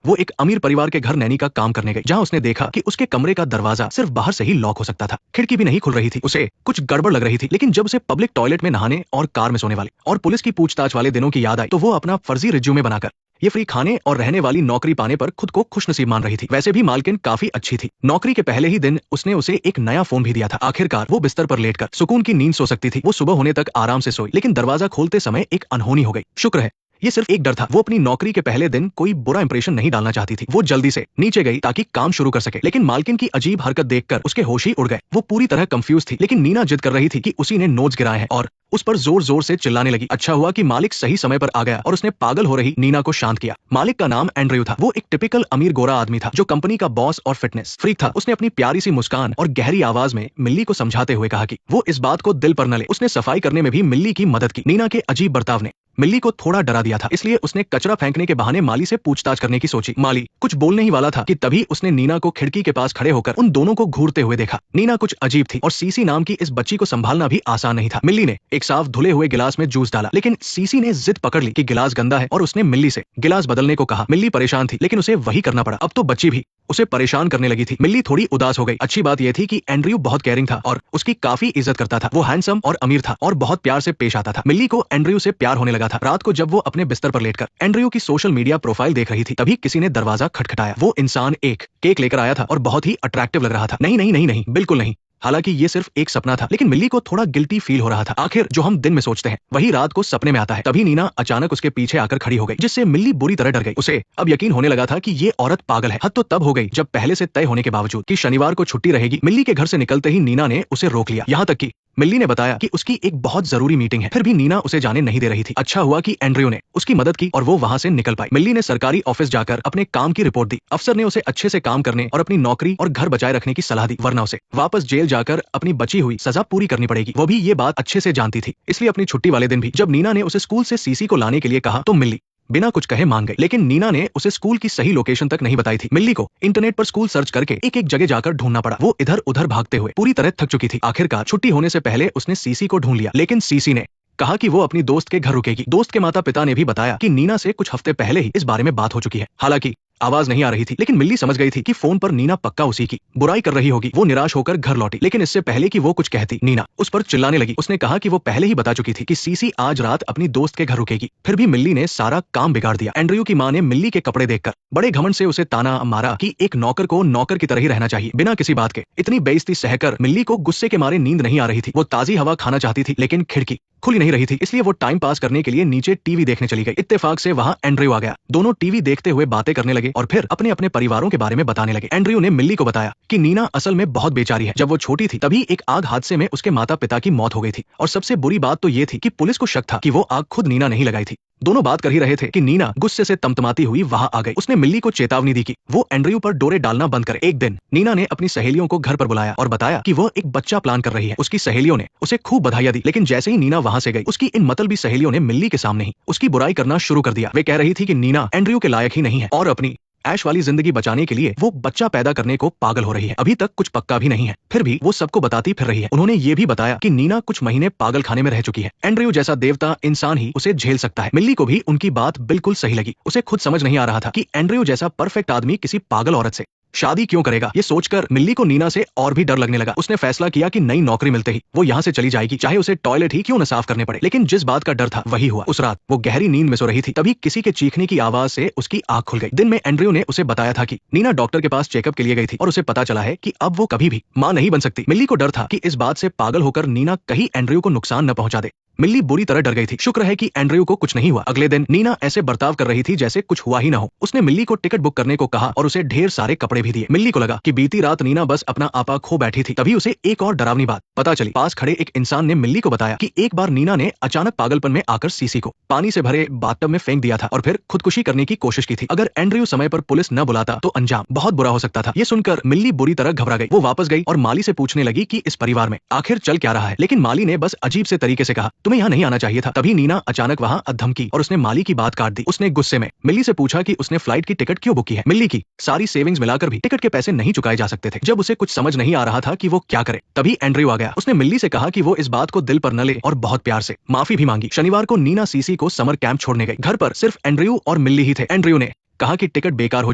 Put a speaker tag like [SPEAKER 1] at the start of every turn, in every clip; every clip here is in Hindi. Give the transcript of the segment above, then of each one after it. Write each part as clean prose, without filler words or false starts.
[SPEAKER 1] वो एक अमीर परिवार के घर नैनी का काम करने गई, जहाँ उसने देखा कि उसके कमरे का दरवाजा सिर्फ बाहर से ही लॉक हो सकता था, खिड़की भी नहीं खुल रही थी। उसे कुछ गड़बड़ लग रही थी, लेकिन जब उसे पब्लिक टॉयलेट में नहाने और कार में सोने वाले और पुलिस की पूछताछ वाले दिनों की याद आई, तो वो अपना फर्जी रिज्यूमे बनाकर ये फ्री खाने और रहने वाली नौकरी पाने पर खुद को खुशनसीब मान रही थी। वैसे भी मालकिन काफी अच्छी थी। नौकरी के पहले ही दिन उसने उसे एक नया फोन भी दिया था। आखिरकार वो बिस्तर पर लेटकर सुकून की नींद सो सकती थी। वो सुबह होने तक आराम से सोई, लेकिन दरवाजा खोलते समय एक अनहोनी हो गई। शुक्र है ये सिर्फ एक डर था। वो अपनी नौकरी के पहले दिन कोई बुरा इंप्रेशन नहीं डालना चाहती थी। वो जल्दी से नीचे गई ताकि काम शुरू कर सके, लेकिन मालकिन की अजीब हरकत देखकर उसके होश ही उड़ गए। वो पूरी तरह कंफ्यूज थी, लेकिन नीना जिद कर रही थी कि उसी ने नोट्स गिराए हैं और उस पर जोर जोर से चिल्लाने लगी। अच्छा हुआ कि मालिक सही समय पर आ गया और उसने पागल हो रही नीना को शांत किया। मालिक का नाम एंड्रयू था। वो एक टिपिकल अमीर गोरा आदमी था जो कंपनी का बॉस और फिटनेस फ्रीक था। उसने अपनी प्यारी सी मुस्कान और गहरी आवाज में मिल्ली को समझाते हुए कहा कि वो इस बात को दिल पर न ले। उसने सफाई करने में भी मिल्ली की मदद की। नीना के अजीब बर्ताव ने मिल्ली को थोड़ा डरा दिया था, इसलिए उसने कचरा फेंकने के बहाने माली से पूछताछ करने की सोची। माली कुछ बोलने ही वाला था कि तभी उसने नीना को खिड़की के पास खड़े होकर उन दोनों को घूरते हुए देखा। नीना कुछ अजीब थी और सीसी नाम की इस बच्ची को संभालना भी आसान नहीं था। मिल्ली ने एक साफ धुले हुए गिलास में जूस डाला, लेकिन सीसी ने जिद पकड़ ली कि गिलास गंदा है और उसने मिल्ली से गिलास बदलने को कहा। मिल्ली परेशान थी, लेकिन उसे वही करना पड़ा। अब तो बच्ची भी उसे परेशान करने लगी थी। मिल्ली थोड़ी उदास हो गई। अच्छी बात यह थी कि एंड्रयू बहुत केयरिंग था और उसकी काफी इज्जत करता था। वो हैंडसम और अमीर था और बहुत प्यार से पेश आता था। मिल्ली को एंड्रयू से प्यार होने लगा था। रात को जब वो अपने बिस्तर पर लेटकर एंड्रयू की सोशल मीडिया प्रोफाइल देख रही थी, तभी किसी ने दरवाजा खटखटाया। वो इंसान एक केक लेकर आया था और बहुत ही अट्रैक्टिव लग रहा था। नहीं नहीं नहीं नहीं, बिल्कुल नहीं। हालांकि ये सिर्फ एक सपना था, लेकिन मिल्ली को थोड़ा गिल्टी फील हो रहा था। आखिर जो हम दिन में सोचते हैं वही रात को सपने में आता है। तभी नीना अचानक उसके पीछे आकर खड़ी हो गई, जिससे मिल्ली बुरी तरह डर गई। उसे अब यकीन होने लगा था कि ये औरत पागल है। हद तो तब हो गई जब पहले से तय होने के बावजूद कि शनिवार को छुट्टी रहेगी, मिल्ली के घर से निकलते ही नीना ने उसे रोक लिया। यहाँ तक कि मिल्ली ने बताया कि उसकी एक बहुत जरूरी मीटिंग है, फिर भी नीना उसे जाने नहीं दे रही थी। अच्छा हुआ कि एंड्रयू ने उसकी मदद की और वो वहां से निकल पाई। मिल्ली ने सरकारी ऑफिस जाकर अपने काम की रिपोर्ट दी। अफसर ने उसे अच्छे से काम करने और अपनी नौकरी और घर बचाए रखने की सलाह दी, वरना उसे वापस जेल जाकर अपनी बची हुई सजा पूरी करनी पड़ेगी। वो भी ये बात अच्छे से जानती थी, इसलिए अपनी छुट्टी वाले दिन भी जब नीना ने उसे स्कूल से सीसी को लाने के लिए कहा तो मिल्ली बिना कुछ कहे मान गई। लेकिन नीना ने उसे स्कूल की सही लोकेशन तक नहीं बताई थी। मिल्ली को इंटरनेट पर स्कूल सर्च करके एक एक जगह जाकर ढूंढना पड़ा। वो इधर उधर भागते हुए पूरी तरह थक चुकी थी। आखिरकार छुट्टी होने से पहले उसने सीसी को ढूंढ लिया, लेकिन सीसी ने कहा कि वो अपनी दोस्त के घर रुकेगी। दोस्त के माता पिता ने भी बताया कि नीना से कुछ हफ्ते पहले ही इस बारे में बात हो चुकी है। हालांकि आवाज नहीं आ रही थी, लेकिन मिल्ली समझ गई थी कि फोन पर नीना पक्का उसी की बुराई कर रही होगी। वो निराश होकर घर लौटी, लेकिन इससे पहले कि वो कुछ कहती, नीना उस पर चिल्लाने लगी। उसने कहा कि वो पहले ही बता चुकी थी कि सीसी आज रात अपनी दोस्त के घर रुकेगी। फिर भी मिल्ली ने सारा काम बिगाड़ दिया। एंड्रयू की मां ने मिल्ली के कपड़े देखकर बड़े घमंड से उसे ताना मारा कि एक नौकर को नौकर की तरह ही रहना चाहिए, बिना किसी बात के। इतनी बेइज्जती सहकर मिल्ली को गुस्से के मारे नींद नहीं आ रही थी। वो ताजी हवा खाना चाहती थी, लेकिन खिड़की खुली नहीं रही थी, इसलिए वो टाइम पास करने के लिए नीचे टीवी देखने चली गई। इत्तेफाक से वहां एंड्रयू आ गया। दोनों टीवी देखते हुए बातें करने लगे और फिर अपने अपने परिवारों के बारे में बताने लगे। एंड्रयू ने मिल्ली को बताया कि नीना असल में बहुत बेचारी है। जब वो छोटी थी तभी एक आग हादसे में उसके माता पिता की मौत हो गई थी, और सबसे बुरी बात तो ये थी कि पुलिस को शक था कि वो आग खुद नीना नहीं लगाई थी। दोनों बात कर ही रहे थे कि नीना गुस्से से तमतमाती हुई वहां आ गई। उसने मिल्ली को चेतावनी दी कि वो एंड्रयू पर डोरे डालना बंद करे। एक दिन नीना ने अपनी सहेलियों को घर पर बुलाया और बताया कि वो एक बच्चा प्लान कर रही है। उसकी सहेलियों ने उसे खूब बधाइयां दी, लेकिन जैसे ही नीना वहां से गई, उसकी इन मतलबी सहेलियों ने मिल्ली के सामने ही उसकी बुराई करना शुरू कर दिया। वे कह रही थी कि नीना एंड्रयू के लायक ही नहीं है और अपनी ऐश वाली जिंदगी बचाने के लिए वो बच्चा पैदा करने को पागल हो रही है। अभी तक कुछ पक्का भी नहीं है, फिर भी वो सबको बताती फिर रही है। उन्होंने ये भी बताया कि नीना कुछ महीने पागल खाने में रह चुकी है। एंड्रयू जैसा देवता इंसान ही उसे झेल सकता है। मिल्ली को भी उनकी बात बिल्कुल सही लगी। उसे खुद समझ नहीं आ रहा था कि एंड्रयू जैसा परफेक्ट आदमी किसी पागल औरत से शादी क्यों करेगा। ये सोचकर मिल्ली को नीना से और भी डर लगने लगा। उसने फैसला किया कि नई नौकरी मिलते ही वो यहाँ से चली जाएगी, चाहे उसे टॉयलेट ही क्यों न साफ करने पड़े। लेकिन जिस बात का डर था वही हुआ। उस रात वो गहरी नींद में सो रही थी, तभी किसी के चीखने की आवाज से उसकी आंख खुल गई। दिन में एंड्रयू ने उसे बताया था कि नीना डॉक्टर के पास चेकअप के लिए गई थी और उसे पता चला है कि अब वो कभी भी मां नहीं बन सकती। मिल्ली को डर था कि इस बात से पागल होकर नीना कहीं एंड्रयू को नुकसान न पहुंचा दे। मिल्ली बुरी तरह डर गई थी। शुक्र है कि एंड्रयू को कुछ नहीं हुआ। अगले दिन नीना ऐसे बर्ताव कर रही थी जैसे कुछ हुआ ही ना हो। उसने मिल्ली को टिकट बुक करने को कहा और उसे ढेर सारे कपड़े भी दिए। मिल्ली को लगा कि बीती रात नीना बस अपना आपा खो बैठी थी। तभी उसे एक और डरावनी बात पता चली। पास खड़े एक इंसान ने मिल्ली को बताया कि एक बार नीना ने अचानक पागलपन में आकर सीसी को पानी से भरे बाथटब में फेंक दिया था और फिर खुदकुशी करने की कोशिश की थी। अगर एंड्रयू समय पर पुलिस न बुलाता तो अंजाम बहुत बुरा हो सकता था। ये सुनकर मिल्ली बुरी तरह घबरा गई। वो वापस गई और माली से पूछने लगी कि इस परिवार में आखिर चल क्या रहा है। लेकिन माली ने बस अजीब से तरीके से कहा, तुम्हें यहाँ नहीं आना चाहिए था। तभी नीना अचानक वहां धमकी और उसने माली की बात काट दी। उसने गुस्से में मिल्ली से पूछा कि उसने फ्लाइट की टिकट क्यों बुक की है। मिल्ली की सारी सेविंग्स मिलाकर भी टिकट के पैसे नहीं चुकाए जा सकते थे। जब उसे कुछ समझ नहीं आ रहा था कि वो क्या करे, तभी एंड्रयू आ गया। उसने मिल्ली से कहा कि वो इस बात को दिल पर न ले और बहुत प्यार से माफी भी मांगी। शनिवार को नीना सीसी को समर कैंप छोड़ने गई। घर पर सिर्फ एंड्रयू और मिल्ली ही थे। एंड्रयू ने कहा कि टिकट बेकार हो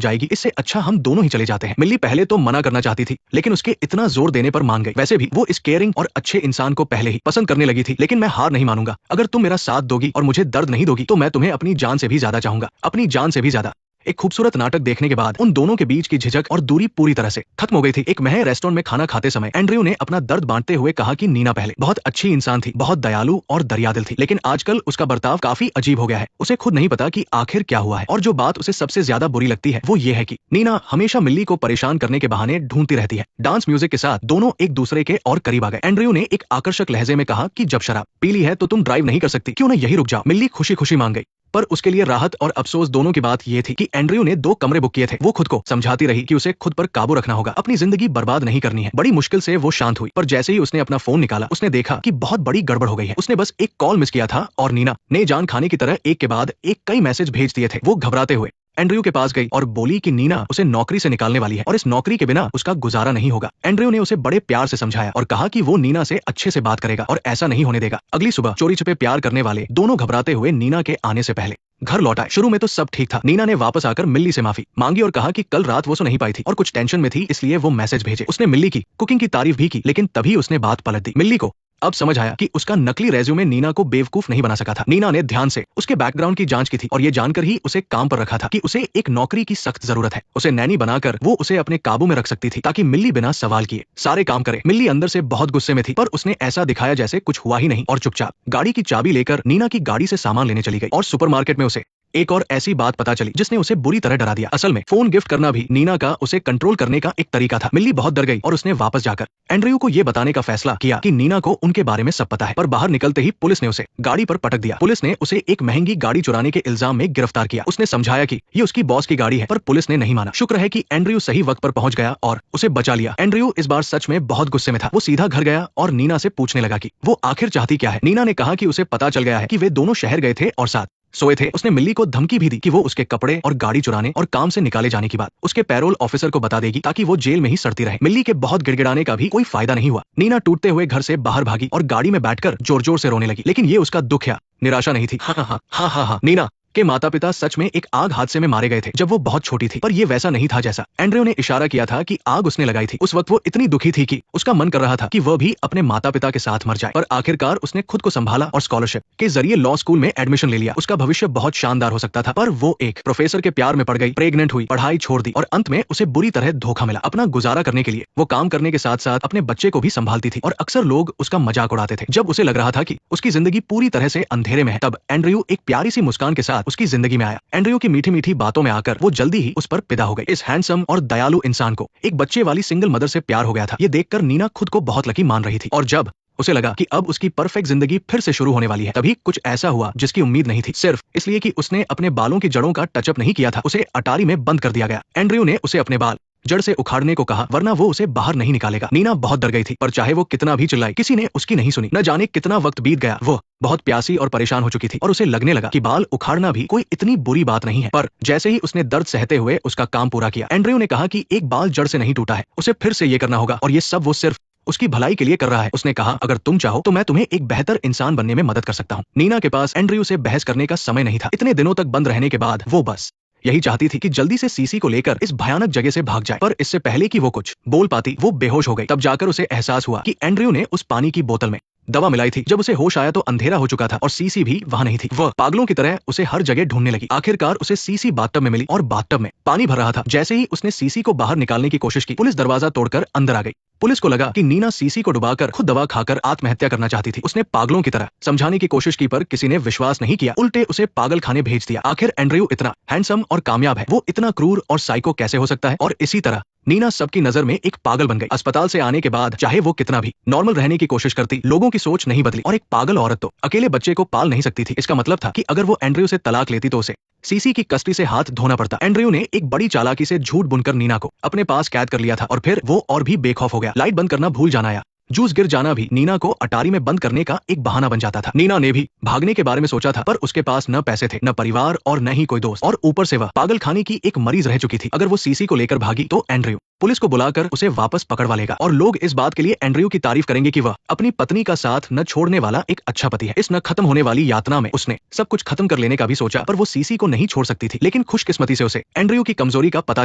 [SPEAKER 1] जाएगी, इससे अच्छा हम दोनों ही चले जाते हैं। मिल्ली पहले तो मना करना चाहती थी, लेकिन उसके इतना जोर देने पर मान गई। वैसे भी वो इस केयरिंग और अच्छे इंसान को पहले ही पसंद करने लगी थी। लेकिन मैं हार नहीं मानूंगा। अगर तुम मेरा साथ दोगी और मुझे दर्द नहीं दोगी तो मैं तुम्हें अपनी जान से भी ज्यादा चाहूंगा, अपनी जान से भी ज्यादा। एक खूबसूरत नाटक देखने के बाद उन दोनों के बीच की झिझक और दूरी पूरी तरह से खत्म हो गई थी। एक महंगे रेस्टोरेंट में खाना खाते समय एंड्रयू ने अपना दर्द बांटते हुए कहा कि नीना पहले बहुत अच्छी इंसान थी, बहुत दयालु और दरियादिल थी, लेकिन आजकल उसका बर्ताव काफी अजीब हो गया है। उसे खुद नहीं पता कि आखिर क्या हुआ है। और जो बात उसे सबसे ज्यादा बुरी लगती है वो ये है कि नीना हमेशा मिल्ली को परेशान करने के बहाने ढूंढती रहती है। डांस म्यूजिक के साथ दोनों एक दूसरे के और करीब आ गए। एंड्रयू ने एक आकर्षक लहजे में कहा कि जब शराब पी ली है तो तुम ड्राइव नहीं कर सकती, क्यों न यही रुक जाओ। मिल्ली खुशी खुशी मान गई, पर उसके लिए राहत और अफसोस दोनों की बात यह थी कि एंड्रयू ने 2 कमरे बुक किए थे। वो खुद को समझाती रही कि उसे खुद पर काबू रखना होगा, अपनी जिंदगी बर्बाद नहीं करनी है। बड़ी मुश्किल से वो शांत हुई, पर जैसे ही उसने अपना फोन निकाला उसने देखा कि बहुत बड़ी गड़बड़ हो गई है। उसने बस एक कॉल मिस किया था और नीना ने जान खाने की तरह एक के बाद एक कई मैसेज भेज दिए थे। वो घबराते हुए एंड्रयू के पास गई और बोली कि नीना उसे नौकरी से निकालने वाली है और इस नौकरी के बिना उसका गुजारा नहीं होगा। एंड्रयू ने उसे बड़े प्यार से समझाया और कहा कि वो नीना से अच्छे से बात करेगा और ऐसा नहीं होने देगा। अगली सुबह चोरी छुपे प्यार करने वाले दोनों घबराते हुए नीना के आने से पहले घर लौट आए। शुरू में तो सब ठीक था। नीना ने वापस आकर मिल्ली से माफी मांगी और कहा कि कल रात वो सो नहीं पाई थी और कुछ टेंशन में थी, इसलिए वो मैसेज भेजे। उसने मिल्ली की कुकिंग की तारीफ भी की, लेकिन तभी उसने बात पलट दी। मिल्ली को अब समझ आया कि उसका नकली रेज्यूमे नीना को बेवकूफ नहीं बना सका था। नीना ने ध्यान से उसके बैकग्राउंड की जांच की थी और ये जानकर ही उसे काम पर रखा था कि उसे एक नौकरी की सख्त जरूरत है। उसे नैनी बनाकर वो उसे अपने काबू में रख सकती थी ताकि मिल्ली बिना सवाल किए सारे काम करे। मिल्ली अंदर से बहुत गुस्से में थी, पर उसने ऐसा दिखाया जैसे कुछ हुआ ही नहीं और चुपचाप गाड़ी की चाबी लेकर नीना की गाड़ी से सामान लेने चली गई। और सुपरमार्केट में उसे एक और ऐसी बात पता चली जिसने उसे बुरी तरह डरा दिया। असल में फोन गिफ्ट करना भी नीना का उसे कंट्रोल करने का एक तरीका था। मिल्ली बहुत डर गई और उसने वापस जाकर एंड्रयू को यह बताने का फैसला किया कि नीना को उनके बारे में सब पता है। पर बाहर निकलते ही पुलिस ने उसे गाड़ी पर पटक दिया। पुलिस ने उसे एक महंगी गाड़ी चुराने के इल्जाम में गिरफ्तार किया। उसने समझाया कि ये उसकी बॉस की गाड़ी है, पर पुलिस ने नहीं माना। शुक्र है कि एंड्रयू सही वक्त पर पहुंच गया और उसे बचा लिया। एंड्रयू इस बार सच में बहुत गुस्से में था। वो सीधा घर गया और नीना से पूछने लगा कि वो आखिर चाहती क्या है। नीना ने कहा कि उसे पता चल गया है कि वे दोनों शहर गए थे और साथ सोए थे। उसने मिल्ली को धमकी भी दी कि वो उसके कपड़े और गाड़ी चुराने और काम से निकाले जाने की बात उसके पैरोल ऑफिसर को बता देगी ताकि वो जेल में ही सड़ती रहे। मिल्ली के बहुत गिड़गिड़ाने का भी कोई फायदा नहीं हुआ। नीना टूटते हुए घर से बाहर भागी और गाड़ी में बैठकर जोर जोर से रोने लगी, लेकिन ये उसका दुख या निराशा नहीं थी। हाँ। नीना के माता पिता सच में एक आग हादसे में मारे गए थे जब वो बहुत छोटी थी, पर ये वैसा नहीं था जैसा एंड्रयू ने इशारा किया था कि आग उसने लगाई थी। उस वक्त वो इतनी दुखी थी कि उसका मन कर रहा था कि वह भी अपने माता पिता के साथ मर जाए, पर आखिरकार उसने खुद को संभाला और स्कॉलरशिप के जरिए लॉ स्कूल में एडमिशन ले लिया। उसका भविष्य बहुत शानदार हो सकता था, पर वो एक प्रोफेसर के प्यार में पड़ गई, प्रेग्नेंट हुई, पढ़ाई छोड़ दी और अंत में उसे बुरी तरह धोखा मिला। अपना गुजारा करने के लिए वो काम करने के साथ साथ अपने बच्चे को भी संभालती थी और अक्सर लोग उसका मजाक उड़ाते थे। जब उसे लग रहा था कि उसकी जिंदगी पूरी तरह से अंधेरे में है, तब एंड्रयू एक प्यारी सी मुस्कान के साथ उसकी जिंदगी में आया। एंड्रयू की मीठी मीठी बातों में आकर वो जल्दी ही उस पर फिदा हो गई। इस हैंडसम और दयालु इंसान को एक बच्चे वाली सिंगल मदर से प्यार हो गया था। ये देखकर नीना खुद को बहुत लकी मान रही थी और जब उसे लगा कि अब उसकी परफेक्ट जिंदगी फिर से शुरू होने वाली है, तभी कुछ ऐसा हुआ जिसकी उम्मीद नहीं थी। सिर्फ इसलिए कि उसने अपने बालों की जड़ों का टचअप नहीं किया था, उसे अटारी में बंद कर दिया गया। एंड्रयू ने उसे अपने बाल जड़ से उखाड़ने को कहा, वरना वो उसे बाहर नहीं निकालेगा। नीना बहुत डर गई थी, पर चाहे वो कितना भी चिल्लाई किसी ने उसकी नहीं सुनी। न जाने कितना वक्त बीत गया। वो बहुत प्यासी और परेशान हो चुकी थी और उसे लगने लगा कि बाल उखाड़ना भी कोई इतनी बुरी बात नहीं है। पर जैसे ही उसने दर्द सहते हुए उसका काम पूरा किया, एंड्रयू ने कहा कि एक बाल जड़ से नहीं टूटा है, उसे फिर से ये करना होगा और ये सब वो सिर्फ उसकी भलाई के लिए कर रहा है। उसने कहा, अगर तुम चाहो तो मैं तुम्हें एक बेहतर इंसान बनने में मदद कर सकता हूँ। नीना के पास एंड्रयू से बहस करने का समय नहीं था। इतने दिनों तक बंद रहने के बाद वो बस यही चाहती थी कि जल्दी से सीसी को लेकर इस भयानक जगह से भाग जाए, पर इससे पहले कि वो कुछ बोल पाती वो बेहोश हो गई। तब जाकर उसे एहसास हुआ कि एंड्रयू ने उस पानी की बोतल में दवा मिलाई थी। जब उसे होश आया तो अंधेरा हो चुका था और सीसी भी वहां नहीं थी। वह पागलों की तरह उसे हर जगह ढूंढने लगी। आखिरकार उसे सीसी बाथटब में मिली और बाथटब में पानी भर रहा था। जैसे ही उसने सीसी को बाहर निकालने की कोशिश की, पुलिस दरवाजा तोड़कर अंदर आ गई। पुलिस को लगा कि नीना सीसी को डुबाकर खुद दवा खाकर आत्महत्या करना चाहती थी। उसने पागलों की तरह समझाने की कोशिश की, पर किसी ने विश्वास नहीं किया, उल्टे उसे पागल खाने भेज दिया। आखिर एंड्रयू इतना हैंडसम और कामयाब है, वो इतना क्रूर और साइको कैसे हो सकता है? और इसी तरह नीना सबकी नजर में एक पागल बन गई। अस्पताल से आने के बाद चाहे वो कितना भी नॉर्मल रहने की कोशिश करती, लोगों की सोच नहीं बदली और एक पागल औरत तो अकेले बच्चे को पाल नहीं सकती थी। इसका मतलब था कि अगर वो एंड्रयू से तलाक लेती तो उसे सीसी की कस्टडी से हाथ धोना पड़ता। एंड्रयू ने एक बड़ी चालाकी से झूठ बुनकर नीना को अपने पास कैद कर लिया था और फिर वो और भी बेखौफ हो गया। लाइट बंद करना भूल जाना या जूस गिर जाना भी नीना को अटारी में बंद करने का एक बहाना बन जाता था। नीना ने भी भागने के बारे में सोचा था, पर उसके पास न पैसे थे, न परिवार और न ही कोई दोस्त, और ऊपर से वह पागल खाने की एक मरीज रह चुकी थी। अगर वो सीसी को लेकर भागी तो एंड्रयू पुलिस को बुलाकर उसे वापस पकड़वा लेगा और लोग इस बात के लिए एंड्रयू की तारीफ करेंगे कि वह अपनी पत्नी का साथ न छोड़ने वाला एक अच्छा पति है। इस न खत्म होने वाली यातना में उसने सब कुछ खत्म कर लेने का भी सोचा, पर वो सीसी को नहीं छोड़ सकती थी। लेकिन खुशकिस्मती से उसे एंड्रयू की कमजोरी का पता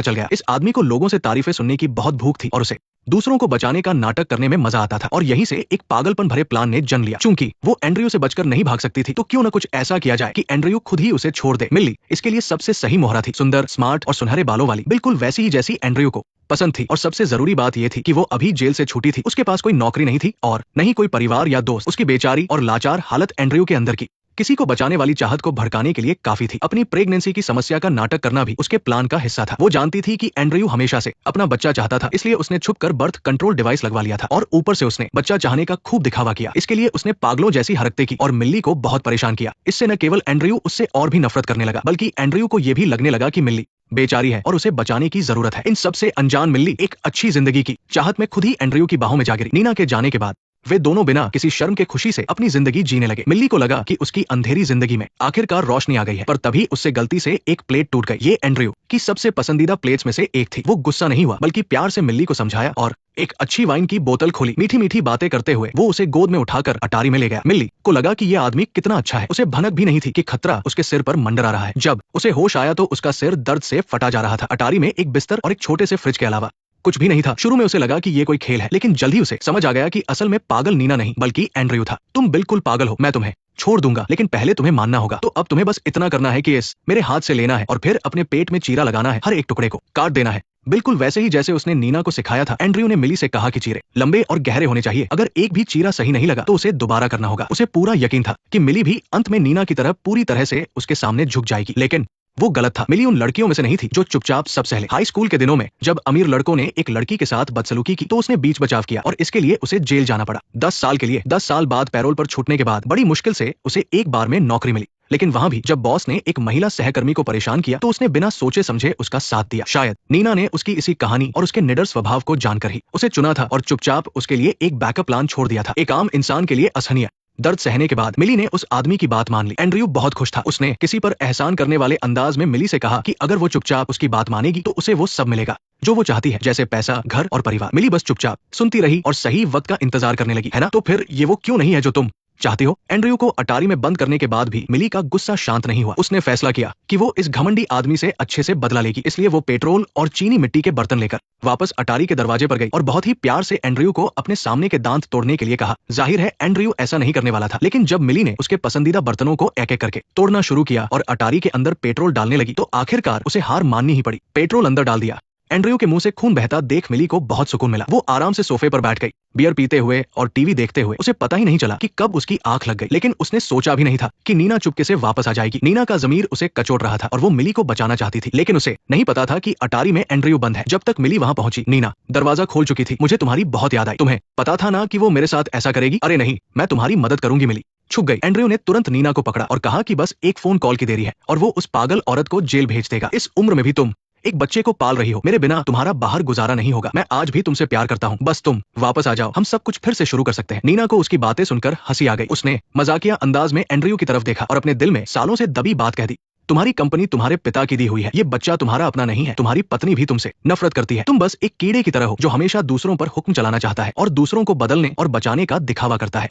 [SPEAKER 1] चल गया। इस आदमी को लोगों से तारीफें सुनने की बहुत भूख थी और उसे दूसरों को बचाने का नाटक करने में मजा आता था, और यहीं से एक पागलपन भरे प्लान ने जन्म लिया। चूंकि वो एंड्रयू से बचकर नहीं भाग सकती थी, तो क्यों न कुछ ऐसा किया जाए कि एंड्रयू खुद ही उसे छोड़ दे। मिल्ली इसके लिए सबसे सही मोहरा थी, सुंदर, स्मार्ट और सुनहरे बालों वाली, बिल्कुल वैसी ही जैसी एंड्रयू को पसंद थी। और सबसे जरूरी बात यह थी कि वो अभी जेल से छूटी थी, उसके पास कोई नौकरी नहीं थी और नहीं कोई परिवार या दोस्त। उसकी बेचारी और लाचार हालत एंड्रयू के अंदर की किसी को बचाने वाली चाहत को भड़काने के लिए काफी थी। अपनी प्रेगनेंसी की समस्या का नाटक करना भी उसके प्लान का हिस्सा था। वो जानती थी कि एंड्रयू हमेशा से अपना बच्चा चाहता था, इसलिए उसने छुपकर बर्थ कंट्रोल डिवाइस लगवा लिया था और ऊपर से उसने बच्चा चाहने का खूब दिखावा किया। इसके लिए उसने पागलों जैसी हरकतें की और मिल्ली को बहुत परेशान किया। इससे न केवल एंड्रयू उससे और भी नफरत करने लगा, बल्कि एंड्रयू को यह भी लगने लगा कि मिल्ली बेचारी है और उसे बचाने की जरूरत है। इन सबसे अनजान मिल्ली एक अच्छी जिंदगी की चाहत में खुद ही एंड्रयू की बाहों में जा गिरी। नीना के जाने के बाद वे दोनों बिना किसी शर्म के खुशी से अपनी जिंदगी जीने लगे। मिल्ली को लगा कि उसकी अंधेरी जिंदगी में आखिरकार रोशनी आ गई है, पर तभी उससे गलती से एक प्लेट टूट गई। ये एंड्रयू की सबसे पसंदीदा प्लेट्स में से एक थी। वो गुस्सा नहीं हुआ, बल्कि प्यार से मिल्ली को समझाया और एक अच्छी वाइन की बोतल खोली। मीठी मीठी बातें करते हुए वो उसे गोद में उठाकर अटारी में ले गया। मिल्ली को लगा कि यह आदमी कितना अच्छा है। उसे भनक भी नहीं थी कि खतरा उसके सिर पर मंडरा रहा है। जब उसे होश आया तो उसका सिर दर्द से फटा जा रहा था। अटारी में एक बिस्तर और एक छोटे से फ्रिज के अलावा कुछ भी नहीं था। शुरू में उसे लगा कि ये कोई खेल है, लेकिन जल्द ही उसे समझ आ गया कि असल में पागल नीना नहीं बल्कि एंड्रयू था। तुम बिल्कुल पागल हो, मैं तुम्हें छोड़ दूंगा, लेकिन पहले तुम्हें मानना होगा। तो अब तुम्हें बस इतना करना है कि इस मेरे हाथ से लेना है और फिर अपने पेट में चीरा लगाना है, हर एक टुकड़े को काट देना है, बिल्कुल वैसे ही जैसे उसने नीना को सिखाया था। एंड्रयू ने मिली से कहा कि चीरे लंबे और गहरे होने चाहिए। अगर एक भी चीरा सही नहीं लगा तो उसे दोबारा करना होगा। उसे पूरा यकीन था कि मिली भी अंत में नीना की तरह पूरी तरह से उसके सामने झुक जाएगी, लेकिन वो गलत था। मिली उन लड़कियों में से नहीं थी जो चुपचाप सब सह ले। हाई स्कूल के दिनों में जब अमीर लड़कों ने एक लड़की के साथ बदसलूकी की तो उसने बीच बचाव किया और इसके लिए उसे जेल जाना पड़ा 10 साल के लिए। 10 साल बाद पैरोल पर छूटने के बाद बड़ी मुश्किल से उसे एक बार में नौकरी मिली, लेकिन वहां भी जब बॉस ने एक महिला सहकर्मी को परेशान किया तो उसने बिना सोचे समझे उसका साथ दिया। शायद नीना ने उसकी इसी कहानी और उसके निडर स्वभाव को जानकर ही उसे चुना था और चुपचाप उसके लिए एक बैकअप प्लान छोड़ दिया था। एक आम इंसान के लिए असहनीय दर्द सहने के बाद मिली ने उस आदमी की बात मान ली। एंड्रयू बहुत खुश था। उसने किसी पर एहसान करने वाले अंदाज में मिली से कहा कि अगर वो चुपचाप उसकी बात मानेगी तो उसे वो सब मिलेगा जो वो चाहती है, जैसे पैसा, घर और परिवार। मिली बस चुपचाप सुनती रही और सही वक्त का इंतजार करने लगी। है ना, तो फिर ये वो क्यों नहीं है जो तुम चाहते हो। एंड्रयू को अटारी में बंद करने के बाद भी मिली का गुस्सा शांत नहीं हुआ। उसने फैसला किया कि वो इस घमंडी आदमी से अच्छे से बदला लेगी। इसलिए वो पेट्रोल और चीनी मिट्टी के बर्तन लेकर वापस अटारी के दरवाजे पर गई और बहुत ही प्यार से एंड्रयू को अपने सामने के दांत तोड़ने के लिए कहा। जाहिर है एंड्रयू ऐसा नहीं करने वाला था, लेकिन जब मिली ने उसके पसंदीदा बर्तनों को एक एक करके तोड़ना शुरू किया और अटारी के अंदर पेट्रोल डालने लगी तो आखिरकार उसे हार माननी ही पड़ी। पेट्रोल अंदर डाल दिया। एंड्रयू के मुंह से खून बहता देख मिली को बहुत सुकून मिला। वो आराम से सोफे पर बैठ गई, बियर पीते हुए और टीवी देखते हुए। उसे पता ही नहीं चला कि कब उसकी आंख लग गई, लेकिन उसने सोचा भी नहीं था कि नीना चुपके से वापस आ जाएगी। नीना का ज़मीर उसे कचोट रहा था और वो मिली को बचाना चाहती थी, लेकिन उसे नहीं पता था कि अटारी में एंड्रयू बंद है। जब तक मिली वहां पहुंची, नीना दरवाजा खोल चुकी थी। मुझे तुम्हारी बहुत याद आई। तुम्हें पता था ना कि वो मेरे साथ ऐसा करेगी। अरे नहीं, मैं तुम्हारी मदद करूंगी। मिली छुप गई। एंड्रयू ने तुरंत नीना को पकड़ा और कहा कि बस एक फोन कॉल की देरी है और वो उस पागल औरत को जेल भेज देगा। इस उम्र में भी तुम एक बच्चे को पाल रही हो। मेरे बिना तुम्हारा बाहर गुजारा नहीं होगा। मैं आज भी तुमसे प्यार करता हूँ। बस तुम वापस आ जाओ, हम सब कुछ फिर से शुरू कर सकते हैं। नीना को उसकी बातें सुनकर हंसी आ गई। उसने मजाकिया अंदाज में एंड्रयू की तरफ देखा और अपने दिल में सालों से दबी बात कह दी। तुम्हारी कंपनी तुम्हारे पिता की दी हुई है। ये बच्चा तुम्हारा अपना नहीं है। तुम्हारी पत्नी भी तुमसे नफरत करती है। तुम बस एक कीड़े की तरह हो जो हमेशा दूसरों पर हुक्म चलाना चाहता है और दूसरों को बदलने और बचाने का दिखावा करता है।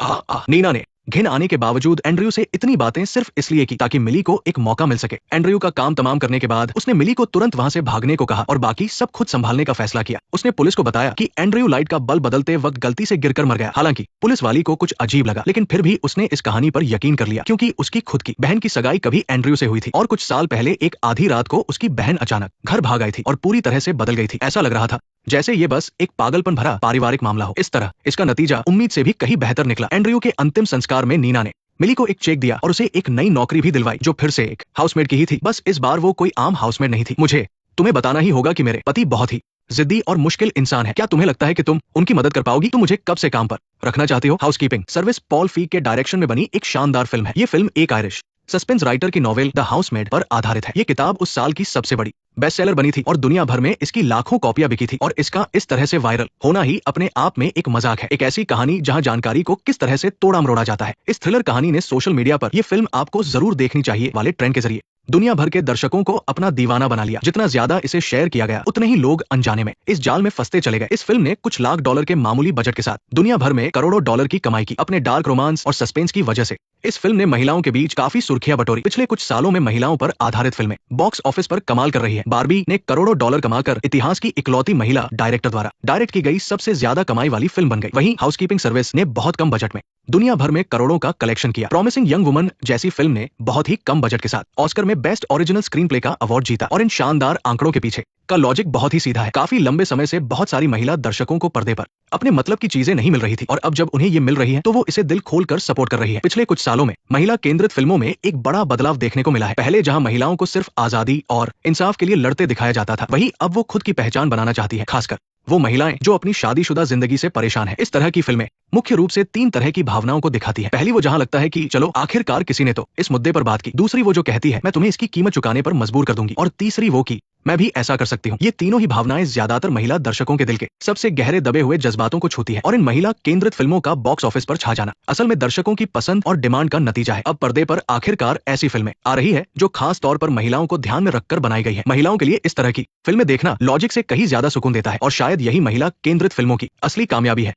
[SPEAKER 1] नीना ने घिन आने के बावजूद एंड्रयू से इतनी बातें सिर्फ इसलिए की ताकि मिली को एक मौका मिल सके। एंड्रयू का काम तमाम करने के बाद उसने मिली को तुरंत वहां से भागने को कहा और बाकी सब खुद संभालने का फैसला किया। उसने पुलिस को बताया कि एंड्रयू लाइट का बल्ब बदलते वक्त गलती से गिरकर मर गया। हालांकि पुलिस वाली को कुछ अजीब लगा, लेकिन फिर भी उसने इस कहानी पर यकीन कर लिया, क्योंकि उसकी खुद की बहन की सगाई कभी एंड्रयू से हुई थी और कुछ साल पहले एक आधी रात को उसकी बहन अचानक घर भाग आई थी और पूरी तरह से बदल गई थी। ऐसा लग रहा था जैसे ये बस एक पागलपन भरा पारिवारिक मामला हो। इस तरह इसका नतीजा उम्मीद से भी कहीं बेहतर निकला। एंड्रयू के अंतिम संस्कार में नीना ने मिली को एक चेक दिया और उसे एक नई नौकरी भी दिलवाई, जो फिर से एक हाउसमेट की ही थी। बस इस बार वो कोई आम हाउसमेट नहीं थी। मुझे तुम्हें बताना ही होगा कि मेरे पति बहुत ही जिद्दी और मुश्किल इंसान है। क्या तुम्हें लगता है कि तुम उनकी मदद कर पाओगी? तुम मुझे कब से काम पर रखना चाहती हो? हाउसकीपिंग सर्विस पॉल फीग के डायरेक्शन में बनी एक शानदार फिल्म है। ये फिल्म एक आयरिश सस्पेंस राइटर की नॉवेल द हाउसमेड पर आधारित है। ये किताब उस साल की सबसे बड़ी बेस्टसेलर बनी थी और दुनिया भर में इसकी लाखों कॉपियां बिकी थी। और इसका इस तरह से वायरल होना ही अपने आप में एक मजाक है। एक ऐसी कहानी जहां जानकारी को किस तरह से तोड़ा मरोड़ा जाता है। इस थ्रिलर कहानी ने सोशल मीडिया पर यह फिल्म आपको जरूर देखनी चाहिए वाले ट्रेंड के जरिए दुनिया भर के दर्शकों को अपना दीवाना बना लिया। जितना ज्यादा इसे शेयर किया गया उतने ही लोग अनजाने में इस जाल में फंसते चले गए। इस फिल्म ने कुछ लाख डॉलर के मामूली बजट के साथ दुनिया भर में करोड़ों डॉलर की कमाई की। अपने डार्क रोमांस और सस्पेंस की वजह से इस फिल्म ने महिलाओं के बीच काफी सुर्खियां बटोरी। पिछले कुछ सालों में महिलाओं पर आधारित फिल्में बॉक्स ऑफिस पर कमाल कर रही है। बार्बी ने करोड़ों डॉलर कमाकर इतिहास की इकलौती महिला डायरेक्टर द्वारा डायरेक्ट की गई सबसे ज्यादा कमाई वाली फिल्म बन गई। वहीं हाउसकीपिंग सर्विस ने बहुत कम बजट में दुनिया भर में करोड़ों का कलेक्शन किया। प्रॉमिसिंग यंग वुमन जैसी फिल्म ने बहुत ही कम बजट के साथ ऑस्कर में बेस्ट ओरिजिनल स्क्रीन प्ले का अवार्ड जीता। और इन शानदार आंकड़ों के पीछे का लॉजिक बहुत ही सीधा है। काफी लंबे समय से बहुत सारी महिला दर्शकों को पर्दे पर अपने मतलब की चीजें नहीं मिल रही थी और अब जब उन्हें ये मिल रही है तो वो इसे दिल खोलकर सपोर्ट कर रही है। पिछले कुछ सालों में महिला केंद्रित फिल्मों में एक बड़ा बदलाव देखने को मिला है। पहले जहां महिलाओं को सिर्फ आजादी और इंसाफ के लिए लड़ते दिखाया जाता था, वहीं अब वो खुद की पहचान बनाना चाहती है, खासकर वो महिलाएं जो अपनी शादीशुदा जिंदगी से परेशान है। इस तरह की फिल्में मुख्य रूप से 3 तरह की भावनाओं को दिखाती है। पहली वो जहां लगता है कि चलो आखिरकार किसी ने तो इस मुद्दे पर बात की। दूसरी वो जो कहती है मैं तुम्हें इसकी कीमत चुकाने पर मजबूर कर दूंगी। और तीसरी वो की मैं भी ऐसा कर सकती हूँ। ये तीनों ही भावनाएं ज्यादातर महिला दर्शकों के दिल के सबसे गहरे दबे हुए जज्बातों को छूती है। और इन महिला केंद्रित फिल्मों का बॉक्स ऑफिस पर छा जाना असल में दर्शकों की पसंद और डिमांड का नतीजा है। अब पर्दे पर आखिरकार ऐसी फिल्में आ रही है जो खास तौर पर महिलाओं को ध्यान में रखकर बनाई गई है। महिलाओं के लिए इस तरह की फिल्में देखना लॉजिक से कहीं ज्यादा सुकून देता है और शायद यही महिला केंद्रित फिल्मों की असली कामयाबी है।